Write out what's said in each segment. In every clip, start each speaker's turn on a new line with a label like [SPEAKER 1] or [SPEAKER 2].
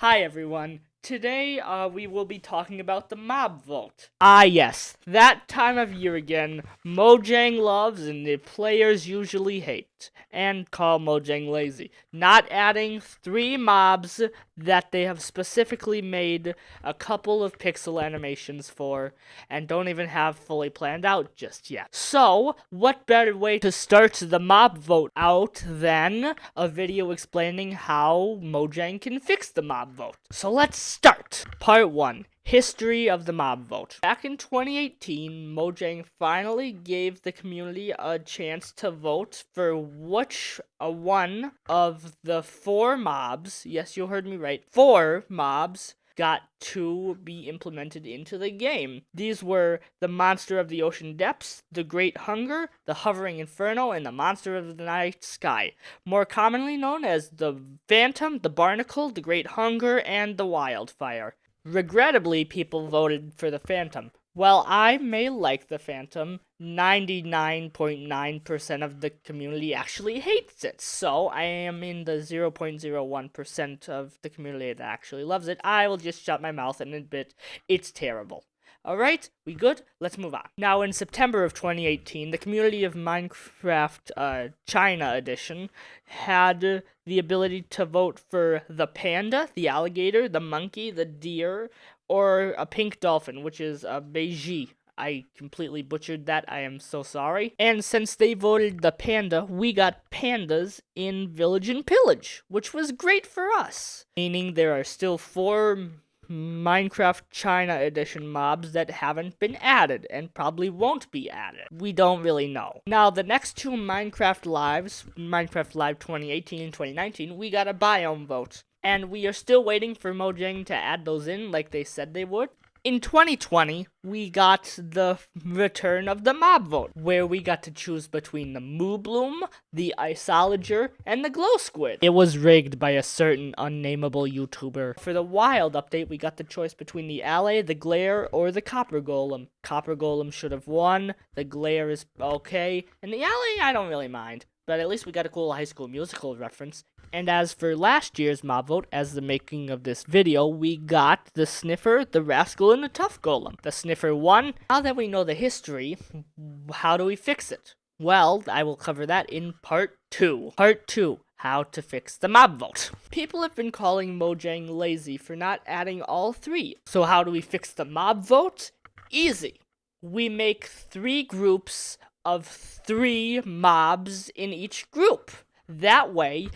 [SPEAKER 1] Hi everyone. Today, we will be talking about the mob vote. Ah yes, that time of year again. Mojang loves and the players usually hate, and call Mojang lazy. Not adding 3 mobs that they have specifically made a couple of pixel animations for, and don't even have fully planned out just yet. So, what better way to start the mob vote out than a video explaining how Mojang can fix the mob vote. So let's start! Part 1. History of the mob vote. Back in 2018, Mojang finally gave the community a chance to vote for which one of the 4 mobs, yes, you heard me right, 4 mobs got to be implemented into the game. These were the Monster of the Ocean Depths, the Great Hunger, the Hovering Inferno, and the Monster of the Night Sky, more commonly known as the Phantom, the Barnacle, the Great Hunger, and the Wildfire. Regrettably, people voted for the Phantom. While I may like the Phantom, 99.9% of the community actually hates it, so I am in the 0.01% of the community that actually loves it. I will just shut my mouth and admit it's terrible. Alright, we good? Let's move on. Now, in September of 2018, the community of Minecraft China Edition had the ability to vote for the panda, the alligator, the monkey, the deer, or a pink dolphin, which is a beige. I completely butchered that. I am so sorry. And since they voted the panda, we got pandas in Village and Pillage, which was great for us. Meaning there are still 4 Minecraft China Edition mobs that haven't been added and probably won't be added. We don't really know. Now, the next 2 Minecraft Lives, Minecraft Live 2018 and 2019, we got a biome vote. And we are still waiting for Mojang to add those in like they said they would. In 2020, we got the return of the mob vote, where we got to choose between the Moo Bloom, the Isolager, and the Glow Squid. It was rigged by a certain unnameable YouTuber. For the Wild update, we got the choice between the Alley, the Glare, or the Copper Golem. Copper Golem should have won, the Glare is okay, and the Alley, I don't really mind. But at least we got a cool High School Musical reference. And as for last year's mob vote, as the making of this video, we got the Sniffer, the Rascal, and the Tough Golem. The Sniffer won. Now that we know the history, how do we fix it? Well, I will cover that in part 2. Part 2. How to fix the mob vote. People have been calling Mojang lazy for not adding all 3. So how do we fix the mob vote? Easy. We make 3 groups of 3 mobs in each group. That way,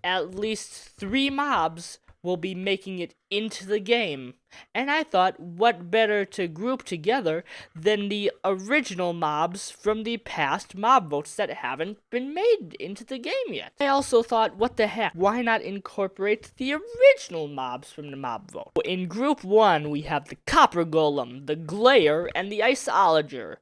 [SPEAKER 1] at least 3 mobs will be making it into the game. And I thought, what better to group together than the original mobs from the past mob votes that haven't been made into the game yet. I also thought, what the heck, why not incorporate the original mobs from the mob vote? In group 1, we have the Copper Golem, the Glare, and the Isolager.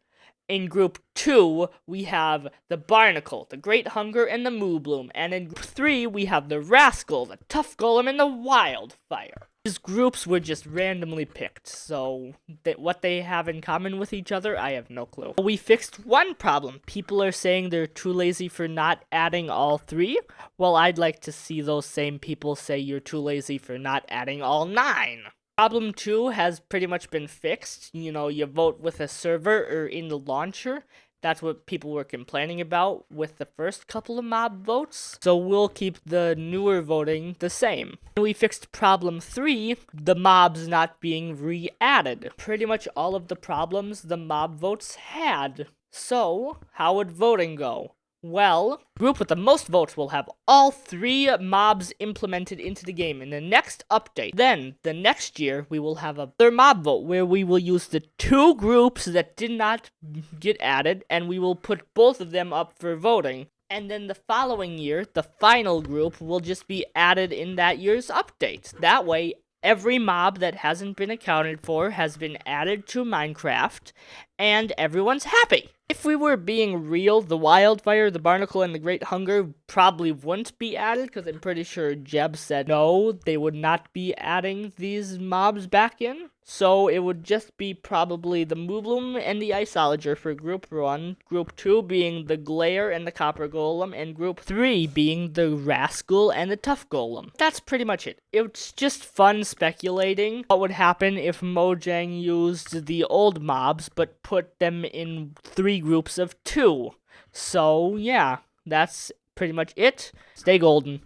[SPEAKER 1] In group 2, we have the Barnacle, the Great Hunger, and the Moo Bloom. And in group 3, we have the Rascal, the Tough Golem, and the Wildfire. These groups were just randomly picked, so what they have in common with each other, I have no clue. We fixed one problem. People are saying they're too lazy for not adding all 3. Well, I'd like to see those same people say you're too lazy for not adding all 9. Problem 2 has pretty much been fixed. You know, you vote with a server or in the launcher. That's what people were complaining about with the first couple of mob votes. So we'll keep the newer voting the same. We fixed problem 3, the mobs not being re-added. Pretty much all of the problems the mob votes had. So, how would voting go? Well, the group with the most votes will have all 3 mobs implemented into the game in the next update. Then, the next year, we will have another mob vote where we will use the 2 groups that did not get added, and we will put both of them up for voting. And then the following year, the final group will just be added in that year's update. That way, every mob that hasn't been accounted for has been added to Minecraft, and everyone's happy. If we were being real, the Wildfire, the Barnacle, and the Great Hunger probably wouldn't be added, because I'm pretty sure Jeb said no, they would not be adding these mobs back in. So it would just be probably the Moobloom and the Iceologer for Group 1, Group 2 being the Glare and the Copper Golem, and Group 3 being the Rascal and the Tough Golem. That's pretty much it. It's just fun speculating what would happen if Mojang used the old mobs but put them in 3 groups of 2. So yeah, that's pretty much it. Stay golden.